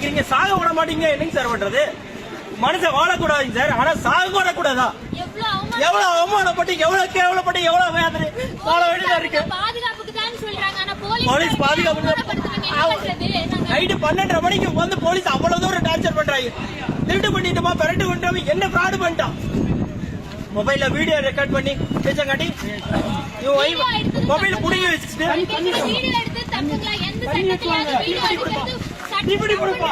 அடிக்கிறீங்க, சாக விட மாட்டீங்க, என்னங்க சார் பண்றது? மனுஷன் வாழக்கூடாதுங்க சார், ஆனா சாக கூட கூடாதா? எவ்வளவு அவமானப்பட்டு, எவ்வளவு கேவலப்பட்டு, எவ்வளவு வேதனை வாழ வேண்டியதா இருக்கு. போலீஸ் பாதுகாப்பு நைட்டு 12:30 மணிக்கு வந்து போலீஸ் அவ்வளவு தூரம் டார்ச்சர் பண்றாங்க. திருட்டு பண்ணிட்டோமா, பெரட்டு பண்ணிட்டோமா, என்ன ஃப்ராடு பண்ணிட்டான்? மொபைல்ல வீடியோ ரெக்கார்ட் பண்ணி பேச்சங்காட்டி மொபைல புடிங்கி வச்சுட்டு இப்படி கொடுப்பா.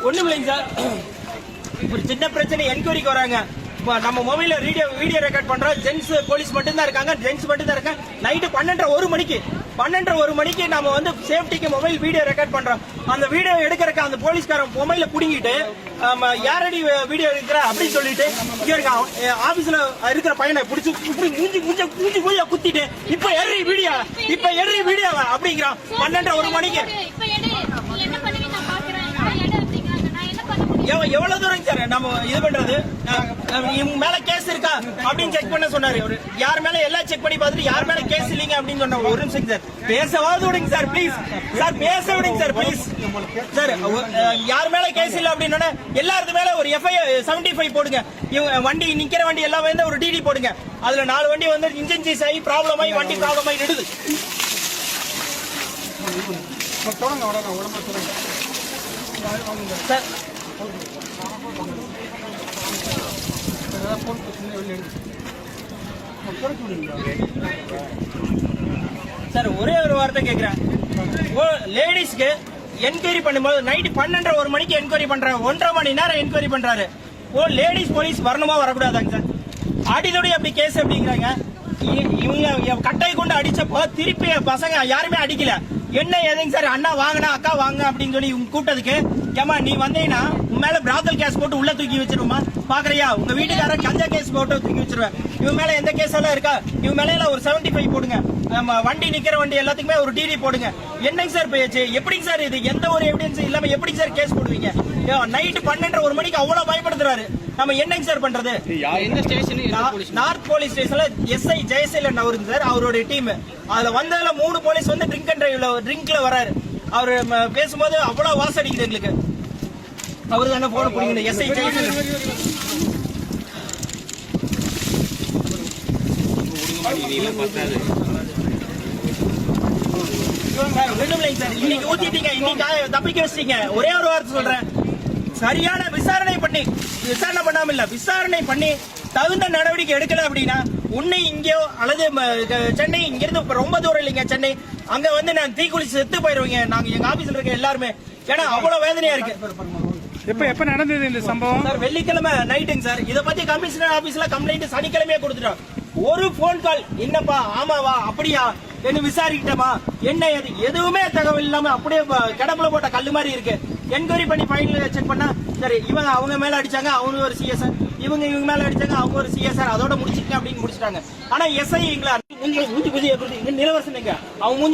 ஒண்ணும் இல்லைங்க சார், ஒரு சின்ன பிரச்சனை என்கொயரிக்கு வராங்க. நம்ம மொபைல்ல வீடியோ ரெக்கார்ட் பண்றோம். ஜென்ஸ் போலீஸ் மட்டும் தான் இருக்காங்க, ஜென்ஸ் மட்டும் தான் இருக்காங்க. நைட்டு 12:30 மணிக்கு நாம வந்து சேஃப்டிக்கு மொபைல் வீடியோ ரெக்கார்ட் பண்றோம். அந்த வீடியோ எடுக்கிறக்க அந்த போலீஸ்காரன் மொபைல புடிங்கிட்டு யாரடி வீடியோ எடுக்கிற அப்படின்னு சொல்லிட்டு இங்க இருக்க ஆபீஸ்ல இருக்கிற பையனை பிடிச்சி மூஞ்சி குத்திட்டு இப்ப எறி வீடியோ அப்படிங்கிறான். 12:30 மணிக்கு எவ்வளவு தூரம் சார் நம்ம இது பண்றது? இவங்க மேல கேஸ் இருக்கா அப்படின்னு செக் பண்ண சொன்னாரு. யார் மேல எல்லாம் செக் பண்ணி பார்த்துட்டு யார் மேல கேஸ் இல்லீங்க அப்படின்னு சொன்ன. ஒரு நிமிஷம் சார், பேசவாது விடுங்க சார் ப்ளீஸ். சார் பேச விடுங்க சார் ப்ளீஸ். சார் யார் மேல கேஸ் இல்ல அப்படின்னா எல்லாருக்கு மேல ஒரு FIR 75 போடுங்க. இவங்க வண்டி நிக்கிற வண்டி எல்லாம் வந்து ஒரு DD போடுங்க. அதுல 4 வண்டி வந்து இன்ஜின் சீஸ் ஆகி ப்ராப்ளம் ஆகி வண்டி ப்ராப்ளம் ஆகி நிடுது. சார் சார் ஒரே ஒரு வார்த்தை கேட்கிறேன். லேடிஸ்க்கு என்கொயரி பண்ணும்போது நைட்டு 12:30 மணிக்கு என்கொயரி பண்றாங்க. 1.5 மணி நேரம் என்கொயரி பண்றாரு. லேடிஸ் போலீஸ் வரணுமா வரக்கூடாதாங்க சார்? அடிதோடி அப்படி கேஸ் அப்படிங்கிறாங்க. இவங்க கட்டை கொண்டு அடிச்சப்போ திருப்பி பசங்க யாருமே அடிக்கல. என்ன எதுங்க சார், அண்ணா வாங்கினா அக்கா வாங்க அப்படின்னு சொல்லி இவங்க கூப்பிட்டதுக்கு, ஏமா நீ வந்தீங்கன்னா உன் மேல பிராத்தல் கேஸ் போட்டு உள்ள தூக்கி வச்சிருமா பாக்குறியா? உங்க வீட்டுக்கார கஞ்சா கேஸ் போட்டு தூக்கி வச்சிருவேன். இவன் மேல எந்த கேஸ் எல்லாம் இருக்கா? இவன் மேல ஒரு 75 போடுங்க. வண்டி நிக்கிற வண்டி எல்லாத்துக்குமே ஒரு DD போடுங்க. என்னங்க சார் பேச்சு? எப்படிங்க சார் இது? எந்த ஒரு எவிடன்ஸ் இல்லாம எப்படி சார் கேஸ் போடுவீங்க? நைட்டு 12:30 மணிக்கு அவ்வளவு பயப்படுத்துறாரு. நம்ம என்னங்க சார் பண்றது? நார்த் போலீஸ் ஸ்டேஷன்ல SI ஜெயசீலன் அவருக்கு சார், அவருடைய டீம். அதுல வந்ததுல 3 போலீஸ் வந்து ட்ரிங்க்ல வராரு. அவரு பேசும்போது அவ்வளவு வாசம் அடிக்குது எங்களுக்கு. அவரு தானே போன பிடிங்க SI ஜெயசீலன். இன்னைக்கு ஊத்திட்டீங்க, இன்னைக்கு தப்பிக்க வச்சிட்டீங்க. ஒரே ஒரு வார்த்தை சொல்றேன், சரியான விசாரணை பண்ணாம இல்ல, விசாரணை பண்ணி தகுந்த நடவடிக்கை எடுக்கல அப்படின்னா உன்னை இங்கேயோ அல்லது சென்னை இங்கிருந்து ரொம்ப தூரம் இல்லைங்க சென்னை, அங்க வந்து நான் தீக்குளிச்சு செத்து போயிருவீங்க நாங்க எங்க ஆபீஸ்ல இருக்க எல்லாருமே. ஏன்னா அவ்வளவு வேதனையா இருக்கு. எப்ப நடந்தது இந்த சம்பவம்? சார் வெள்ளிக்கிழமை நைட்டுங்க சார். இத பத்தி கமிஷனர் ஆபீஸ்ல கம்ப்ளைண்ட் சனிக்கிழமையே கொடுத்துட்டோம். ஒரு போன் கால், என்னப்பா ஆமாவா அப்படியா என்ன விசாரிக்கிட்டமா என்ன எதுவுமே தகவல் இல்லாம அப்படியே கிடப்புல போட்ட கல்லு மாதிரி இருக்கு. என்கொயரி பண்ணி ஃபைனல் செக் பண்ணா சரி இவங்க அவங்க மேல அடிச்சாங்க, அவங்க ஒரு CSR, இவங்க மேல அடிச்சாங்க, அவங்க ஒரு CSR, அதோட முடிச்சுக்க அப்படின்னு முடிச்சிட்டாங்க. ஆனா SI எங்களை மூஞ்சி நிலவரசன் அவங்க மூஞ்சி